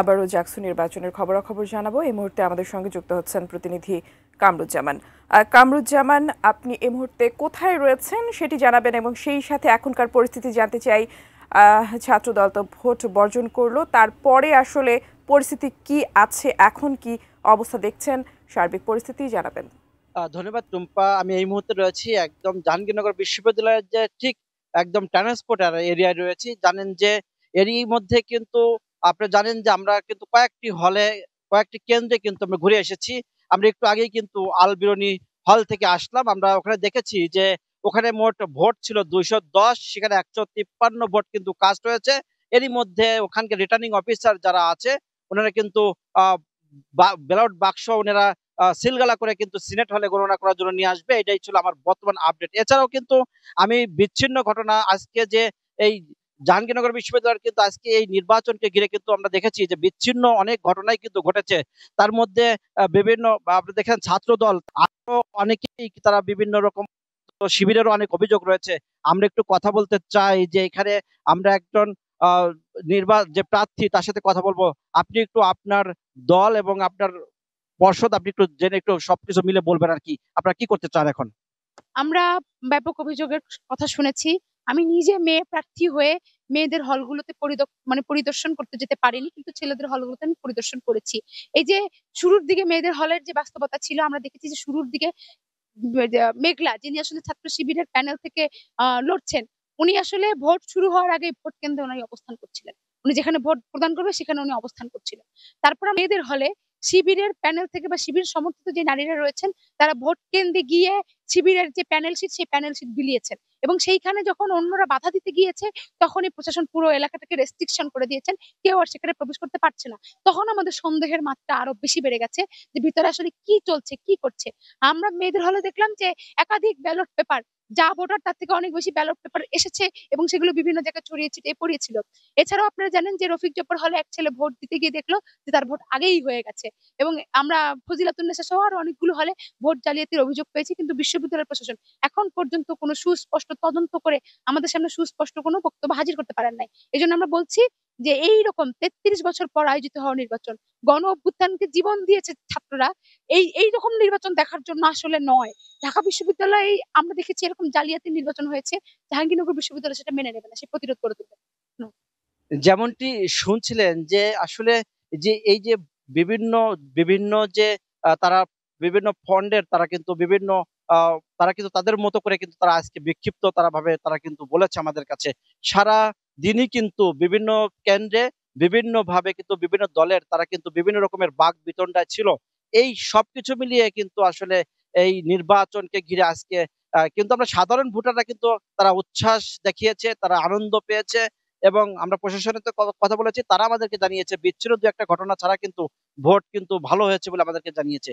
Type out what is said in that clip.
আবারও জাকসু নির্বাচনের খবরাখবর জানাবো। এই মুহূর্তে আমাদের সঙ্গে যুক্ত হচ্ছেন প্রতিনিধি কামরুজ্জামান। কামরুজ্জামান, আপনি এই মুহূর্তে কোথায় রয়েছেন সেটি জানাবেন এবং সেই সাথে এখনকার পরিস্থিতি জানতে চাই। ছাত্রদল তো ভোট বর্জন করলো, তারপরে আসলে পরিস্থিতি কি আছে, এখন কি অবস্থা দেখছেন, সার্বিক পরিস্থিতি জানাবেন। ধন্যবাদ টুম্পা। আমি এই মুহূর্তে রয়েছি একদম জাহাঙ্গীরনগর বিশ্ববিদ্যালয়ের যে ঠিক একদম ট্রান্সপোর্ট এরিয়ায় রয়েছি। জানেন যে এরই মধ্যে কিন্তু আপনারা জানেন যে আমরা কিন্তু কয়েকটি কেন্দ্রে কিন্তু আমরা ঘুরে এসেছি। আমরা একটু আগেই কিন্তু আল বিরুনি হল থেকে আসলাম। আমরা ওখানে দেখেছি যে ওখানে মোট ভোট ছিল 210, সেখানে 153 ভোট কিন্তু কাস্ট হয়েছে। এরই মধ্যে ওখানকার রিটার্নিং অফিসার যারা আছে ওনারা কিন্তু ব্যালট বাক্স ওনারা সিলগালা করে কিন্তু সিনেট হলে গণনা করার জন্য নিয়ে আসবে। এটাই ছিল আমার বর্তমান আপডেট। এছাড়াও কিন্তু আমি বিচ্ছিন্ন ঘটনা আজকে যে এই জাহাঙ্গীরনগর বিশ্ববিদ্যালয়ের কিন্তু আজকে এই নির্বাচনকে ঘিরে কিন্তু আমরা দেখেছি যে বিচ্ছিন্ন অনেক ঘটনাই কিন্তু ঘটেছে। তার মধ্যে বিভিন্ন আপনি দেখেন ছাত্র দল আরো অনেকেই তারা বিভিন্ন রকম শিবিরেরও অনেক অভিযোগ রয়েছে। আমরা একটু কথা বলতে চাই যে এখানে আমরা একজন যে প্রার্থী তার সাথে কথা বলবো। আপনি একটু আপনার দল এবং আপনার পর্ষদ আপনি একটু জেনে একটু সবকিছু মিলে বলবেন আর কি আপনারা কি করতে চান এখন। আমরা ব্যাপক অভিযোগের কথা শুনেছি। আমি নিজে মেয়ে প্রার্থী হয়ে মেয়েদের হলগুলোতে পরিদর্শন করতে যেতে পারিনি, কিন্তু ছেলেদের হলগুলোতে আমি পরিদর্শন করেছি। এই যে শুরুর দিকে মেয়েদের হলের যে বাস্তবতা ছিল, আমরা দেখেছি যে শুরুর দিকে মেঘলা, যিনি আসলে ছাত্র শিবিরের প্যানেল থেকে লড়ছেন, উনি আসলে ভোট শুরু হওয়ার আগে ভোট কেন্দ্রে উনি অবস্থান করছিলেন। উনি যেখানে ভোট প্রদান করবে সেখানে উনি অবস্থান করছিলেন। তারপর মেয়েদের হলে শিবিরের প্যানেল থেকে বা শিবির সমর্থিত যে নারীরা রয়েছেন, তারা ভোট কেন্দ্রে গিয়ে শিবিরের যে প্যানেল শিট সেই প্যানেল শিট বিলিয়েছেন, এবং সেইখানে যখন অন্যরা বাধা দিতে গিয়েছে তখনই প্রশাসন পুরো এলাকাটাকে রেস্ট্রিকশন করে দিয়েছেন, কেউ আর সেখানে প্রবেশ করতে পারছে না। তখন আমাদের সন্দেহের মাত্রা আরো বেশি বেড়ে গেছে যে ভিতরে আসলে কি চলছে, কি করছে। আমরা মেয়েদের হলে দেখলাম যে একাধিক ব্যালট পেপার, যা ভোটার তার থেকে অনেক বেশি ব্যালট পেপার এসেছে এবং সেগুলো বিভিন্ন জায়গায় ছড়িয়ে ছিটিয়ে পড়িয়েছিল। এছাড়াও আপনারা জানেন যে রফিক জব্বার হলে এক ছেলে ভোট দিতে গিয়ে দেখলো যে তার ভোট আগেই হয়ে গেছে। এবং আমরা ফজিলাতুন্নেসা সহ আরো অনেকগুলো হলে ভোট জালিয়াতির অভিযোগ পেয়েছি, কিন্তু বিশ্ববিদ্যালয় প্রশাসন এখন পর্যন্ত কোনো সুস্পষ্ট তদন্ত করে আমাদের সামনে সুস্পষ্ট কোনো বক্তব্য হাজির করতে পারেন নাই। এই জন্য আমরা বলছি যে এইরকম 33 বছর পর আয়োজিত হওয়া নির্বাচন, গণ অভ্যুত্থানকে জীবন দিয়েছে ছাত্ররা, এই রকম নির্বাচন দেখার জন্য আসলে নয়। ঢাকা বিশ্ববিদ্যালয়ে আমরা দেখেছি এরকম জালিয়াতি নির্বাচন হয়েছে, জাহাঙ্গীরনগর বিশ্ববিদ্যালয় সেটা মেনে নেবে না, সে প্রতিরোধ করে তুলবে। যেমনটি শুনছিলেন যে আসলে যে এই যে বিভিন্ন বিভিন্ন যে তারা বিভিন্ন ফন্ডের তারা কিন্তু বিভিন্ন তারা কিন্তু তাদের মতো করে কিন্তু তারা আজকে বিক্ষিপ্ত তারা কিন্তু বলেছে আমাদের কাছে। সারা দিনই কিন্তু বিভিন্ন কেন্দ্রে বিভিন্ন ভাবে কিন্তু বিভিন্ন দলের তারা কিন্তু বিভিন্ন রকমের বাক বিতণ্ডায় ছিল। এই সবকিছু মিলিয়ে কিন্তু আসলে এই নির্বাচনকে ঘিরে আজকে কিন্তু আমরা সাধারণ ভোটাররা কিন্তু তারা উচ্ছ্বাস দেখিয়েছে, তারা আনন্দ পেয়েছে। এবং আমরা প্রশাসনের তো কথা বলেছি, তারা আমাদেরকে জানিয়েছে বিচ্ছিন্ন দু একটা ঘটনা ছাড়া কিন্তু ভোট কিন্তু ভালো হয়েছে বলে আমাদেরকে জানিয়েছে।